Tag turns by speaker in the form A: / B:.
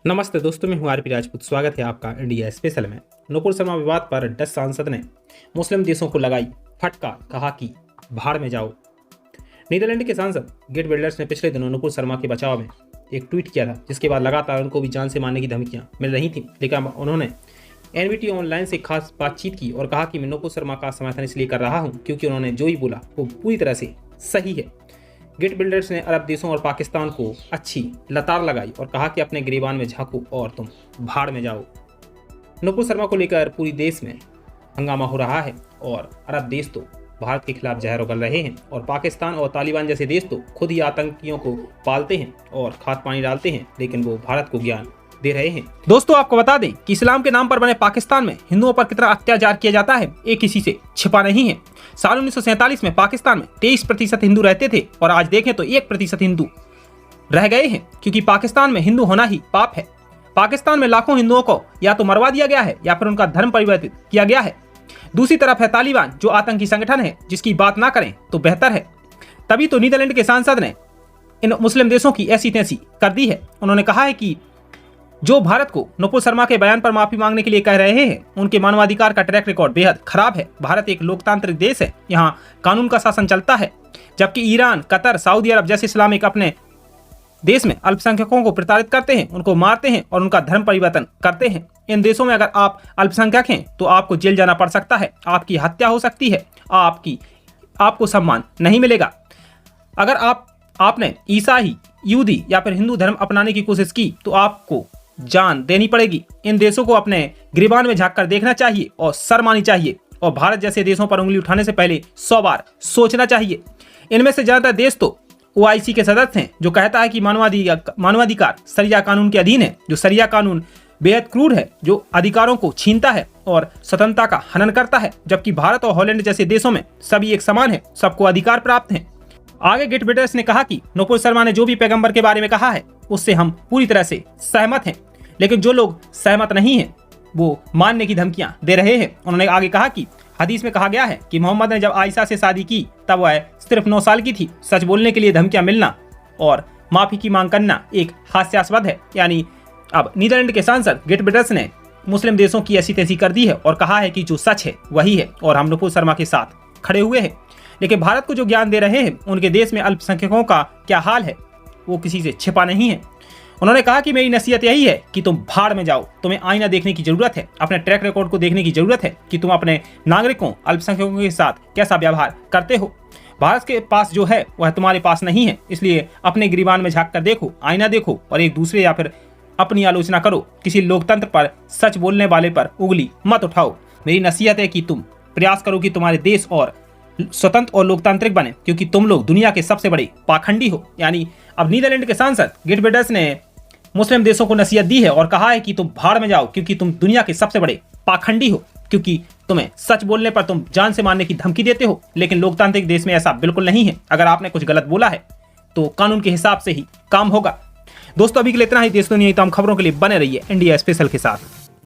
A: नमस्ते दोस्तों, मैं हूं आरपी राजपूत। स्वागत है आपका इंडिया स्पेशल में। नुपुर शर्मा विवाद पर डच सांसद ने मुस्लिम देशों को लगाई फटकार, कहा कि भाड़ में जाओ। नीदरलैंड के सांसद गेट विल्डर्स ने पिछले दिनों नुपुर शर्मा के बचाव में एक ट्वीट किया था, जिसके बाद लगातार उनको भी जान से मारने की धमकियां मिल रही थी। लेकिन उन्होंने एनबीटी ऑनलाइन से खास बातचीत की और कहा कि मैं नुपुर शर्मा का समर्थन इसलिए कर रहा हूं क्योंकि उन्होंने जो ही बोला वो पूरी तरह से सही है। गेट बिल्डर्स ने अरब देशों और पाकिस्तान को अच्छी लतार लगाई और कहा कि अपने गिरेबान में झांको और तुम भाड़ में जाओ। नुपुर शर्मा को लेकर पूरी देश में हंगामा हो रहा है और अरब देश तो भारत के खिलाफ जहर उगल रहे हैं और पाकिस्तान और तालिबान जैसे देश तो खुद ही आतंकियों को पालते हैं और खाद पानी डालते हैं, लेकिन वो भारत को ज्ञान दे रहे हैं। दोस्तों, आपको बता दें कि इस्लाम के नाम पर बने पाकिस्तान में हिंदुओं पर कितना अत्याचार किया जाता है, ये किसी से छिपा नहीं है। साल 1947 में पाकिस्तान में 23% हिंदू रहते थे और आज देखें तो 1% हिंदू रह गए हैं, क्योंकि पाकिस्तान में हिंदू होना ही पाप है। पाकिस्तान में लाखों हिंदुओं को या तो मरवा दिया गया है या फिर उनका धर्म परिवर्तित किया गया है। दूसरी तरफ है तालिबान, जो आतंकी संगठन है, जिसकी बात ना करें तो बेहतर है। तभी तो नीदरलैंड के सांसद ने इन मुस्लिम देशों की ऐसी तैसी कर दी है। उन्होंने कहा है कि जो भारत को नुपुर शर्मा के बयान पर माफी मांगने के लिए कह रहे हैं, उनके मानवाधिकार का ट्रैक रिकॉर्ड बेहद खराब है। भारत एक लोकतांत्रिक देश है, यहाँ कानून का शासन चलता है, जबकि ईरान, कतर, सऊदी अरब जैसे इस्लामिक अपने देश में अल्पसंख्यकों को प्रताड़ित करते हैं, उनको मारते हैं और उनका धर्म परिवर्तन करते हैं। इन देशों में अगर आप अल्पसंख्यक हैं तो आपको जेल जाना पड़ सकता है, आपकी हत्या हो सकती है, आपको सम्मान नहीं मिलेगा। अगर आपने ईसाई, यहूदी या फिर हिंदू धर्म अपनाने की कोशिश की तो आपको जान देनी पड़ेगी। इन देशों को अपने गिरेबान में झांक कर देखना चाहिए और शर्म आनी चाहिए और भारत जैसे देशों पर उंगली उठाने से पहले 100 बार सोचना चाहिए। इनमें से ज्यादातर देश तो ओआईसी के सदस्य हैं, जो कहता है कि मानवाधिकार शरिया कानून के अधीन है। जो शरिया कानून बेहद क्रूर है, जो अधिकारों को छीनता है और स्वतंत्रता का हनन करता है, जबकि भारत और हॉलैंड जैसे देशों में सभी एक समान है, सबको अधिकार प्राप्त है। आगे गेट बिल्डर्स ने कहा कि नुपुर शर्मा ने जो भी पैगंबर के बारे में कहा है उससे हम पूरी तरह से सहमत हैं, लेकिन जो लोग सहमत नहीं हैं वो मानने की धमकियां दे रहे हैं। उन्होंने आगे कहा कि हदीस में कहा गया है कि मोहम्मद ने जब आयशा से शादी की तब वह सिर्फ 9 साल की थी। सच बोलने के लिए धमकियां मिलना और माफी की मांग करना एक हास्यास्पद है। यानी अब नीदरलैंड के सांसद गेट बिल्डर्स ने मुस्लिम देशों की ऐसी तैसी कर दी है और कहा है कि जो सच है वही है और हम नुपुर शर्मा के साथ खड़े हुए हैं। लेकिन भारत को जो ज्ञान दे रहे हैं, उनके देश में अल्पसंख्यकों का क्या हाल है वो किसी से छिपा नहीं है। उन्होंने कहा कि मेरी नसीहत यही है कि तुम भाड़ में जाओ। तुम्हें आईना देखने की जरूरत है, अपने ट्रैक रिकॉर्ड को देखने की जरूरत है कि तुम अपने नागरिकों, अल्पसंख्यकों के साथ कैसा व्यवहार करते हो। भारत के पास जो है वह तुम्हारे पास नहीं है, इसलिए अपने गिरेबान में झांक कर देखो, आईना देखो और एक दूसरे या फिर अपनी आलोचना करो। किसी लोकतंत्र पर, सच बोलने वाले पर उंगली मत उठाओ। मेरी नसीहत है कि तुम प्रयास करो कि तुम्हारे देश और स्वतंत्र और लोकतांत्रिक बने, क्योंकि तुम लोग दुनिया के सबसे बड़े पाखंडी हो। यानी अब नीदरलैंड के सांसद गेट बिल्डर्स ने मुस्लिम देशों को नसीहत दी है और कहा है कि तुम भाड़ में जाओ, क्योंकि तुम दुनिया के सबसे बड़े पाखंडी हो, क्योंकि तुम्हें सच बोलने पर तुम जान से मारने की धमकी देते हो। लेकिन लोकतांत्रिक देश में ऐसा बिल्कुल नहीं है। अगर आपने कुछ गलत बोला है तो कानून के हिसाब से ही काम होगा। दोस्तों, अभी के लिए इतना ही। देश दुनिया तमाम खबरों के लिए बने रहिए इंडिया स्पेशल के साथ।